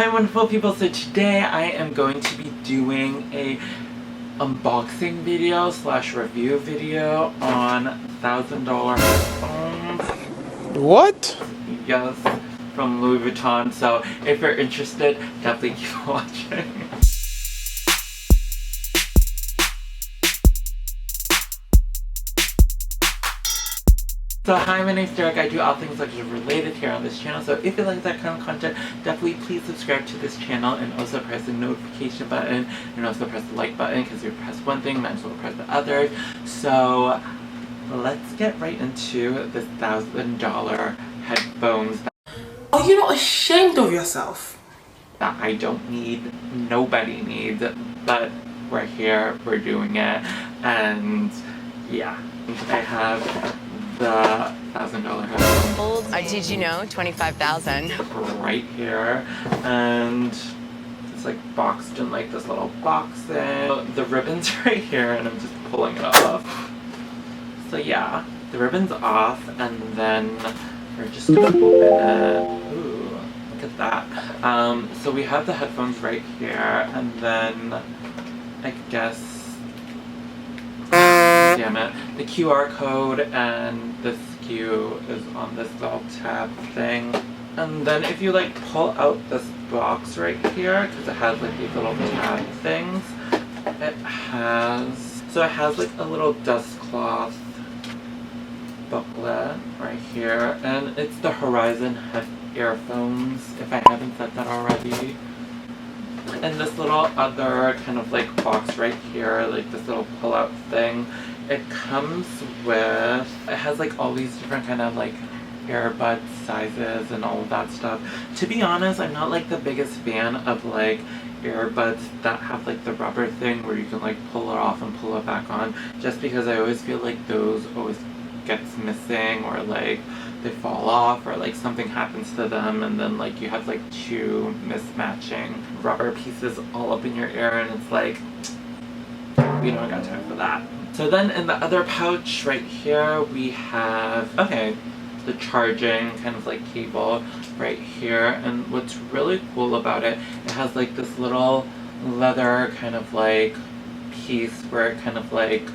Hi wonderful people, so today I am going to be doing a unboxing video slash review video on $1,000 headphones. What? Yes, from Louis Vuitton, so if you're interested, definitely keep watching. So hi, my name's Derek. I do all things luggage related here on this channel, so if you like that kind of content, definitely please subscribe to this channel and also press the notification button and also press the like button, because if you press one thing, might as well press the other. So let's get right into this $1,000 headphones Are you not ashamed of yourself? that I don't need, nobody needs, but we're here, we're doing it, and yeah. I have the $1,000 headphones. Did you know? 25,000. Right here, and it's like boxed in like this little box thing. The ribbon's right here, and I'm just pulling it off. So yeah, the ribbon's off, and then we're just gonna open it. Ooh, look at that. So we have the headphones right here, and then I guess, damn it, the QR code and the SKU is on this little tab thing. And then if you like pull out this box right here, because it has like these little tab things, it has like a little dust cloth booklet right here, and it's the Horizon head earphones, if I haven't said that already. And this little other kind of like box right here, like this little pull out thing, it comes with, it has like all these different kind of like earbud sizes and all of that stuff. To be honest, I'm not like the biggest fan of like earbuds that have like the rubber thing where you can like pull it off and pull it back on, just because I always feel like those always gets missing, or like they fall off, or like something happens to them, and then like you have like two mismatching rubber pieces all up in your ear, and it's like, we don't got time for that. So then in the other pouch right here we have, okay, the charging kind of like cable right here, and what's really cool about it, it has like this little leather kind of like piece where it kind of like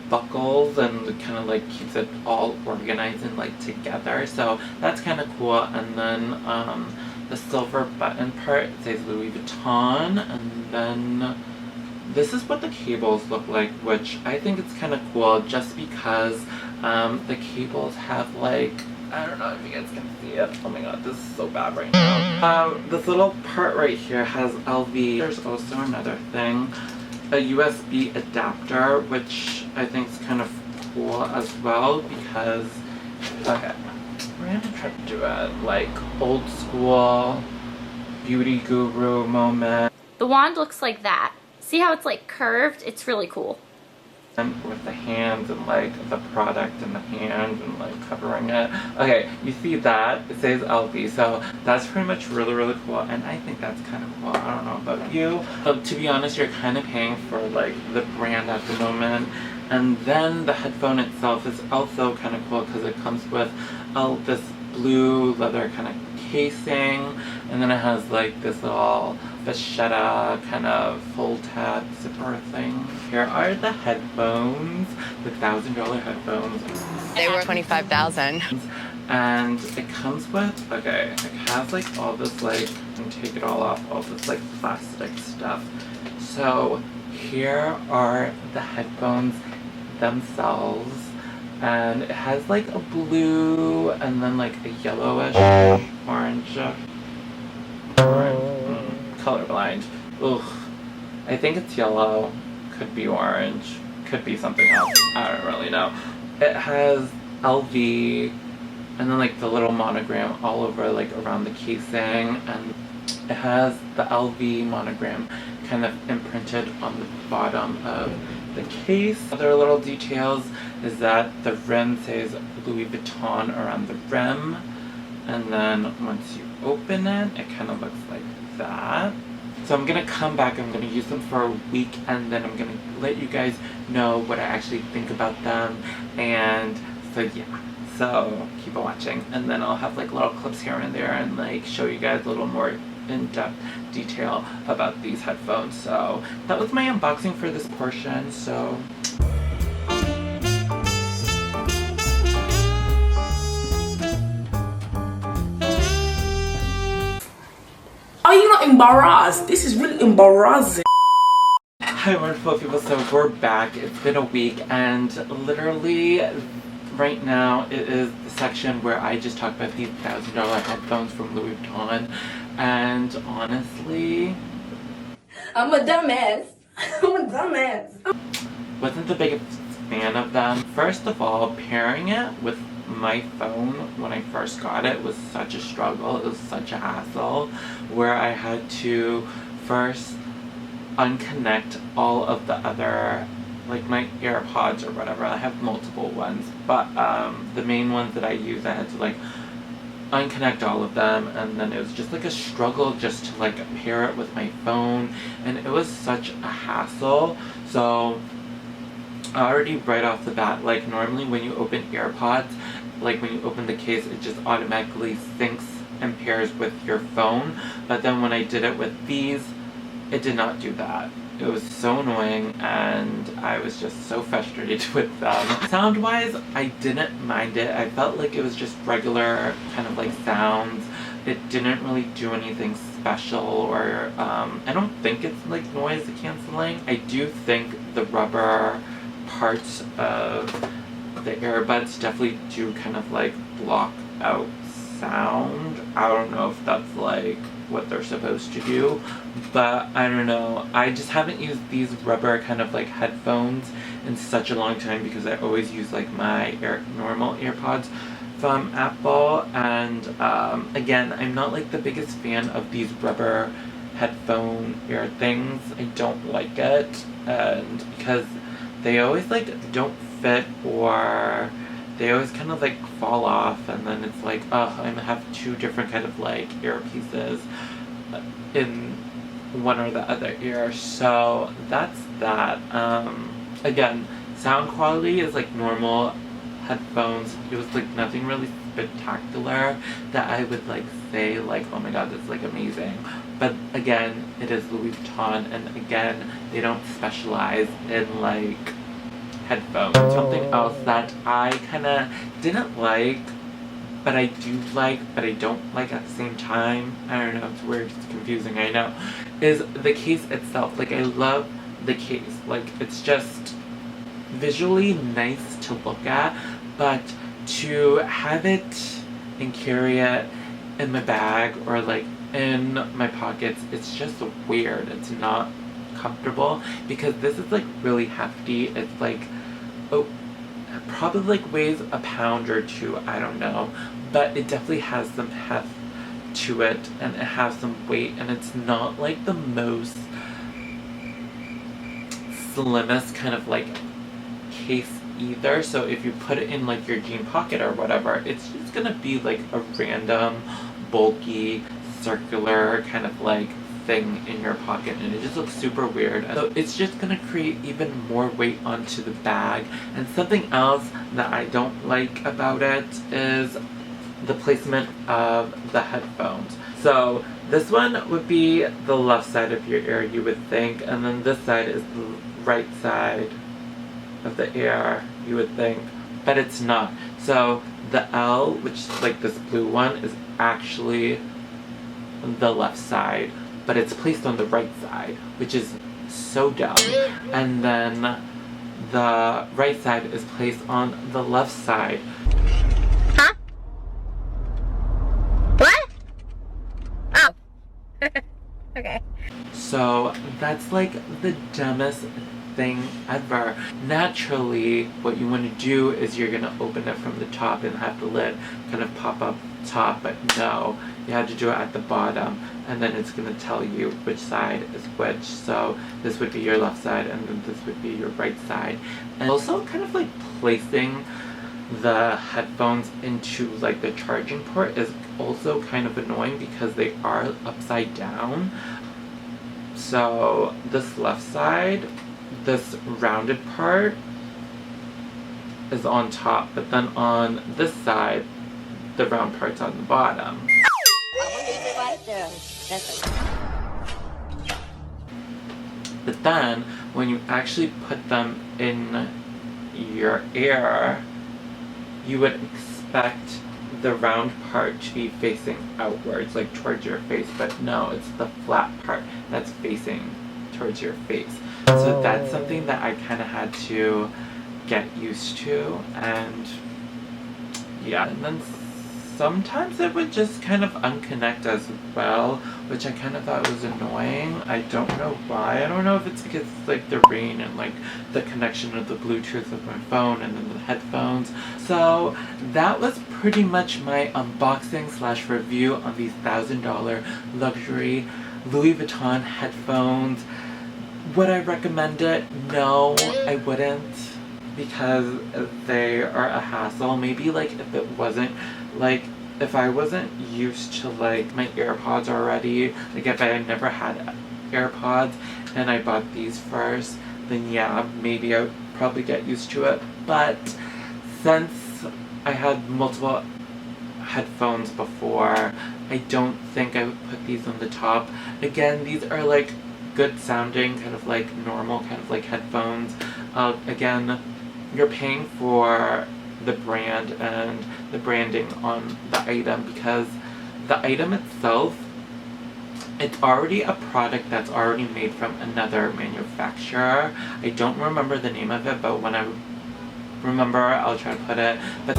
buckles and kind of like keeps it all organized and like together, so that's kind of cool. And then the silver button part says Louis Vuitton, and then this is what the cables look like, which I think it's kind of cool just because the cables have like, I don't know if you guys can see it. Oh my god, this is so bad right now. This little part right here has LV. There's also another thing, a USB adapter, which I think is kind of cool as well, because, okay, we're gonna try to do it like old school beauty guru moment. The wand looks like that. See how it's like curved? It's really cool. And with the hands and like the product in the hand and like covering it. Okay, you see that? It says LV, so that's pretty much really cool, and I think that's kind of cool. I don't know about you. To be honest, you're kind of paying for like the brand at the moment. And then the headphone itself is also kind of cool because it comes with this blue leather kind of casing, and then it has like this little vachetta kind of full tab zipper thing. Here are the headphones, the $1,000 headphones. They were 25,000. And it comes with, okay, it has like all this like, and take it all off, all this like plastic stuff. So here are the headphones themselves, and it has like a blue and then like a yellowish orange. Colorblind. Ugh. I think it's yellow. Could be orange. Could be something else. I don't really know. It has LV and then like the little monogram all over like around the casing, and it has the LV monogram kind of imprinted on the bottom of the case. Other little details is that the rim says Louis Vuitton around the rim, and then once you open it, it kind of looks like that. So I'm gonna come back, I'm gonna use them for a week, and then I'm gonna let you guys know what I actually think about them. And so yeah, So keep on watching, and then I'll have like little clips here and there and like show you guys a little more in-depth detail about these headphones. So that was my unboxing for this portion. So Are you not embarrassed? This is really embarrassing. hi wonderful people, so we're back. It's been a week, and literally right now it is the section where I just talk about these $1,000 headphones from Louis Vuitton, and honestly, I'm a dumbass. I'm a dumbass. wasn't the biggest fan of them. First of all, pairing it with my phone when I first got it was such a struggle. It was such a hassle where I had to first unconnect all of the other, like my AirPods or whatever. I have multiple ones, but the main ones that I use, I had to like unconnect all of them, and then it was just like a struggle just to like pair it with my phone, and it was such a hassle. So already right off the bat, like normally when you open AirPods, like when you open the case, it just automatically syncs and pairs with your phone, but then when I did it with these, it did not do that. It was so annoying, and I was just so frustrated with them. Sound wise, I didn't mind it. I felt like it was just regular kind of like sounds. It didn't really do anything special, or I don't think it's like noise canceling. I do think the rubber parts of the earbuds definitely do kind of like block out sound. I don't know if that's like what they're supposed to do, but I don't know. I just haven't used these rubber kind of like headphones in such a long time because I always use like my normal AirPods from Apple, and again, I'm not like the biggest fan of these rubber headphone ear things. I don't like it, and because they always like don't fit, or they always kind of like fall off, and then it's like, oh, I'm gonna have two different kind of like earpieces in one or the other ear. So that's that. Again, sound quality is like normal headphones. It was like nothing really spectacular that I would like say like, oh my god, that's like amazing. But again, it is Louis Vuitton, and again, they don't specialize in like headphones. Something else that I kind of didn't like, but I do like, but I don't like at the same time, I don't know, it's weird, it's confusing, I know, is the case itself. Like, I love the case. Like, it's just visually nice to look at, but to have it and carry it in my bag or like in my pockets, it's just weird. It's not comfortable because this is like really hefty. It's like, oh, probably like weighs a pound or two, I don't know, but it definitely has some heft to it, and it has some weight, and it's not like the most slimmest kind of like case either. So if you put it in like your jean pocket or whatever, it's just gonna be like a random bulky circular kind of like thing in your pocket, and it just looks super weird. So it's just gonna create even more weight onto the bag. And something else that I don't like about it is the placement of the headphones. So this one would be the left side of your ear, you would think, and then this side is the right side of the ear, you would think, but it's not. So the L, which is like this blue one, is actually the left side, but it's placed on the right side, which is so dumb. And then the right side is placed on the left side. Huh? What? Oh. Okay. So that's like the dumbest thing ever. Naturally, what you want to do is you're gonna open it from the top and have the lid kind of pop up top, but no, you have to do it at the bottom, and then it's gonna tell you which side is which. So this would be your left side, and then this would be your right side. And also kind of like placing the headphones into like the charging port is also kind of annoying because they are upside down. So this left side, this rounded part is on top, but then on this side, the round part's on the bottom. But then, when you actually put them in your ear, you would expect the round part to be facing outwards, like towards your face, but no, it's the flat part that's facing towards your face. So that's something that I kind of had to get used to, and yeah, and then sometimes it would just kind of unconnect as well, which I kind of thought was annoying. I don't know why. I don't know if it's because like the rain and like the connection of the Bluetooth of my phone and then the headphones. So that was pretty much my unboxing / review on these $1,000 luxury Louis Vuitton headphones. Would I recommend it? No, I wouldn't, because they are a hassle. Maybe like if it wasn't like, if I wasn't used to like my AirPods already, like if I had never had AirPods and I bought these first, then yeah, maybe I would probably get used to it. But since I had multiple headphones before, I don't think I would put these on the top. Again, these are like good sounding, kind of like normal kind of like headphones. Again, you're paying for the brand and the branding on the item, because the item itself, it's already a product that's already made from another manufacturer. I don't remember the name of it, but when I remember, I'll try to put it. But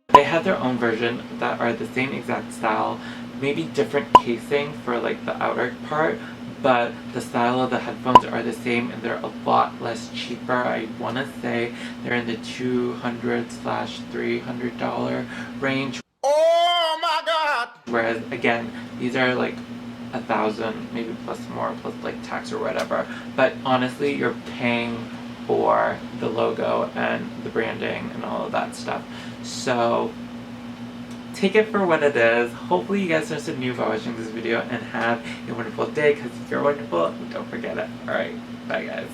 they had their own version that are the same exact style, maybe different casing for like the outer part, but the style of the headphones are the same, and they're a lot less cheaper. I want to say they're in the $200 / $300 range. Oh my God! Whereas again, these are like $1,000, maybe plus more, plus like tax or whatever. But honestly, you're paying for the logo and the branding and all of that stuff. So take it for what it is. Hopefully you guys learned some new by watching this video and have a wonderful day, because if you're wonderful, don't forget it. Alright, bye guys.